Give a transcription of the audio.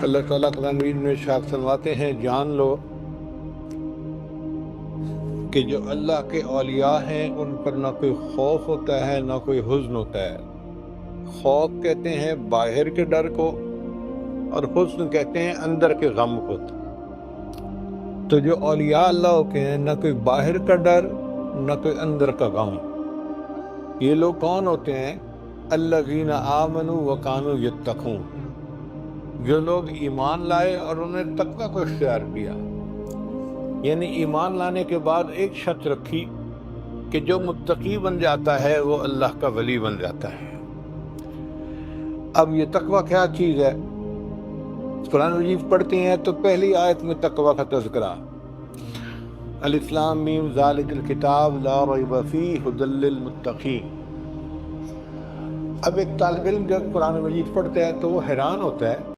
अल्लाह ताला कुरान मजीद में इरशाद फरमाते हैं, जान लो कि जो अल्लाह के औलिया हैं उन पर ना कोई खौफ होता है ना कोई हुज़्न होता है। खौफ कहते हैं बाहर के डर को और हुज़्न कहते हैं अंदर के गम को। तो जो औलिया अल्लाह के हैं, ना कोई बाहर का डर ना कोई अंदर का गम। ये लोग कौन होते हैं? अल्लज़ीना आमनू व कानू यत्तक़ून, जो लोग ईमान लाए और उन्होंने तक़वा को इख्तियार किया। यानी ईमान लाने के बाद एक शर्त रखी कि जो मुत्तकी बन जाता है वो अल्लाह का वली बन जाता है। अब ये तक़वा क्या चीज़ है? कुरान मजीद पढ़ते हैं तो पहली आयत में तक़वा का तज़किरा, अलिफ लाम मीम ज़ालिकल किताब ला रैब फीहि हुदल लिल मुत्तक़ीन। अब एक तालिब इल्म जब कुरान मजीद पढ़ता है तो वो हैरान होता है